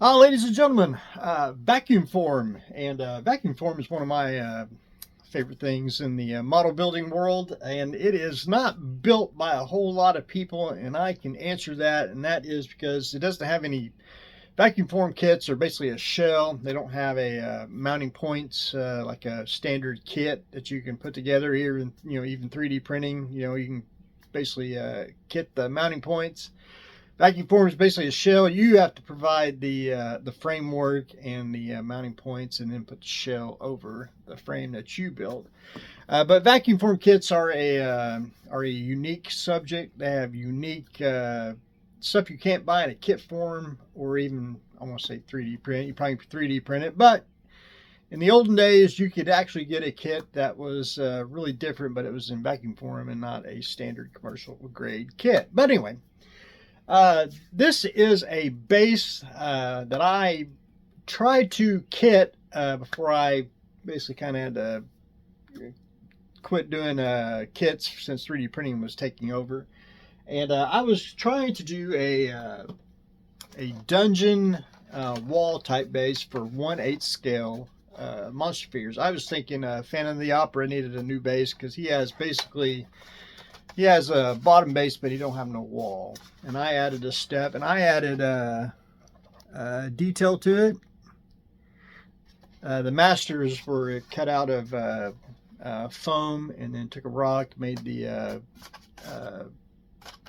Ladies and gentlemen, Vacuform. And Vacuform is one of my favorite things in the model building world. And it is not built by a whole lot of people. And I can answer that. And that is because it doesn't have any Vacuform kits are basically a shell. They don't have a mounting points like a standard kit that you can put together here. In, even 3D printing, you can basically kit the mounting points. Vacuform is basically a shell. You have to provide the framework and the mounting points, and then put the shell over the frame that you built. But Vacuform kits are a unique subject. They have unique stuff you can't buy in a kit form, or even I want to say 3D print. You probably 3D print it, but in the olden days, you could actually get a kit that was really different, but it was in Vacuform and not a standard commercial grade kit. But anyway. This is a base that I tried to kit before I basically kind of had to quit doing kits since 3D printing was taking over. And I was trying to do a dungeon wall type base for 1/8 scale monster figures. I was thinking Phantom of the Opera needed a new base because he has a bottom base, but he don't have no wall. And I added a step, and I added a detail to it. The masters were cut out of foam, and then took a rock, made the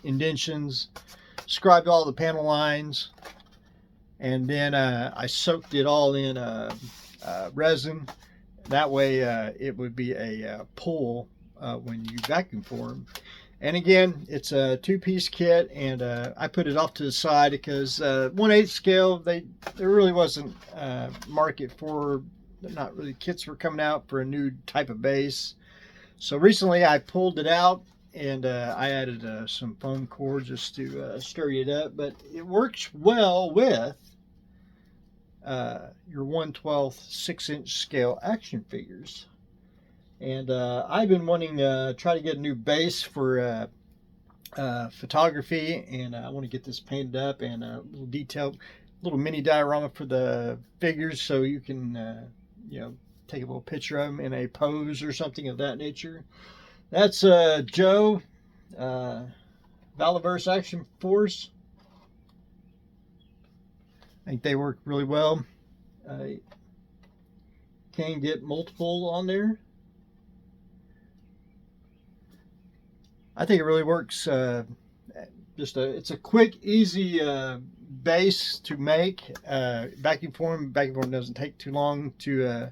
indentions, scribed all the panel lines, and then I soaked it all in resin. That way it would be a pull when you Vacuform. And again, it's a two-piece kit, and I put it off to the side because 1/8 scale, there really wasn't market for, not really kits were coming out for a new type of base. So recently I pulled it out, and I added some foam core just to stir it up, but it works well with your 1/12 6-inch scale action figures. And I've been wanting to try to get a new base for photography, and I want to get this painted up, and a little detailed, little mini diorama for the figures, so you can take a little picture of them in a pose or something of that nature. That's Joe, Valiverse Action Force. I think they work really well. Can get multiple on there. I think it really works. It's a quick, easy base to make. Vacuform doesn't take too long to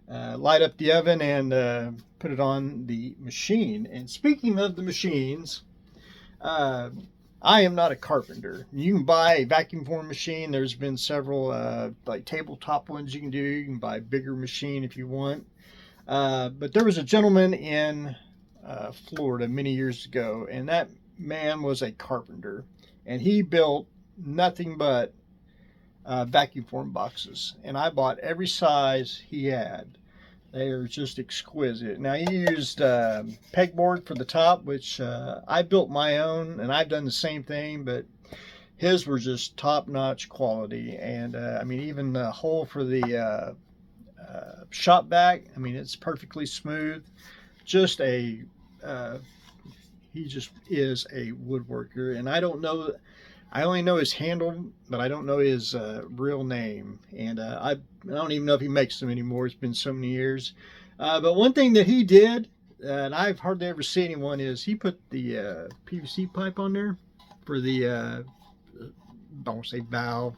light up the oven and put it on the machine. And speaking of the machines, I am not a carpenter. You can buy a Vacuform machine. There's been several like tabletop ones you can do. You can buy a bigger machine if you want. But there was a gentleman in Florida many years ago, and that man was a carpenter, and he built nothing but Vacuform boxes, and I bought every size he had. They are just exquisite. Now, he used pegboard for the top, which I built my own, and I've done the same thing, but his were just top-notch quality. And I mean, even the hole for the shop back, I mean, it's perfectly smooth. Just he just is a woodworker, and I only know his handle, but I don't know his real name, and I don't even know if he makes them anymore. It's been so many years. But one thing that he did, and I've hardly ever seen anyone, is he put the PVC pipe on there for the I won't say valve,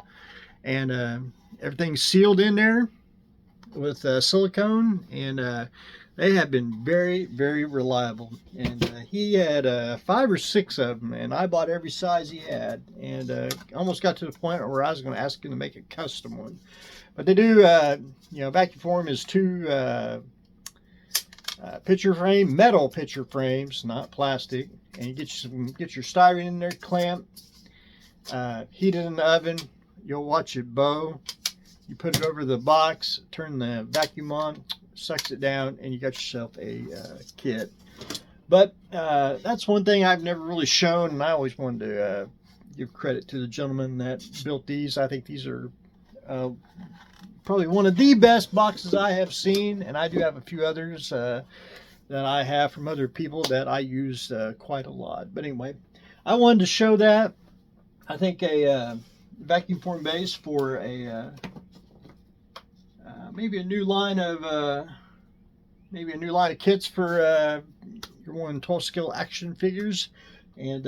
and everything's sealed in there with silicone, and they have been very, very reliable. And he had 5 or 6 of them, and I bought every size he had, and almost got to the point where I was going to ask him to make a custom one. But they do, Vacuform is 2 metal picture frames, not plastic, and you get your styrene in there, clamp, heat it in the oven. You'll watch it bow. You put it over the box, turn the vacuum on, sucks it down, and you got yourself a kit. But that's one thing I've never really shown, and I always wanted to give credit to the gentleman that built these. I think these are Probably one of the best boxes I have seen, and I do have a few others that I have from other people that I use quite a lot. But anyway, I wanted to show that. I think a vacuum form base for a maybe a new line of kits for your 1/12 scale action figures. And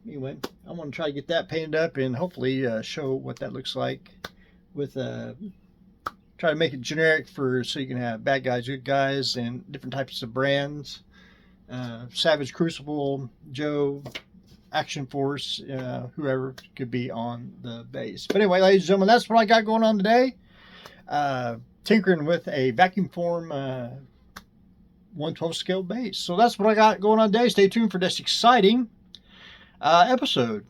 anyway, I want to try to get that painted up and hopefully show what that looks like with try to make it generic so you can have bad guys, good guys, and different types of brands. Savage, Crucible, Joe, Action Force, whoever could be on the base. But anyway, ladies and gentlemen, that's what I got going on today. Tinkering with a vacuum form 1/12 scale base. So that's what I got going on today. Stay tuned for this exciting episode.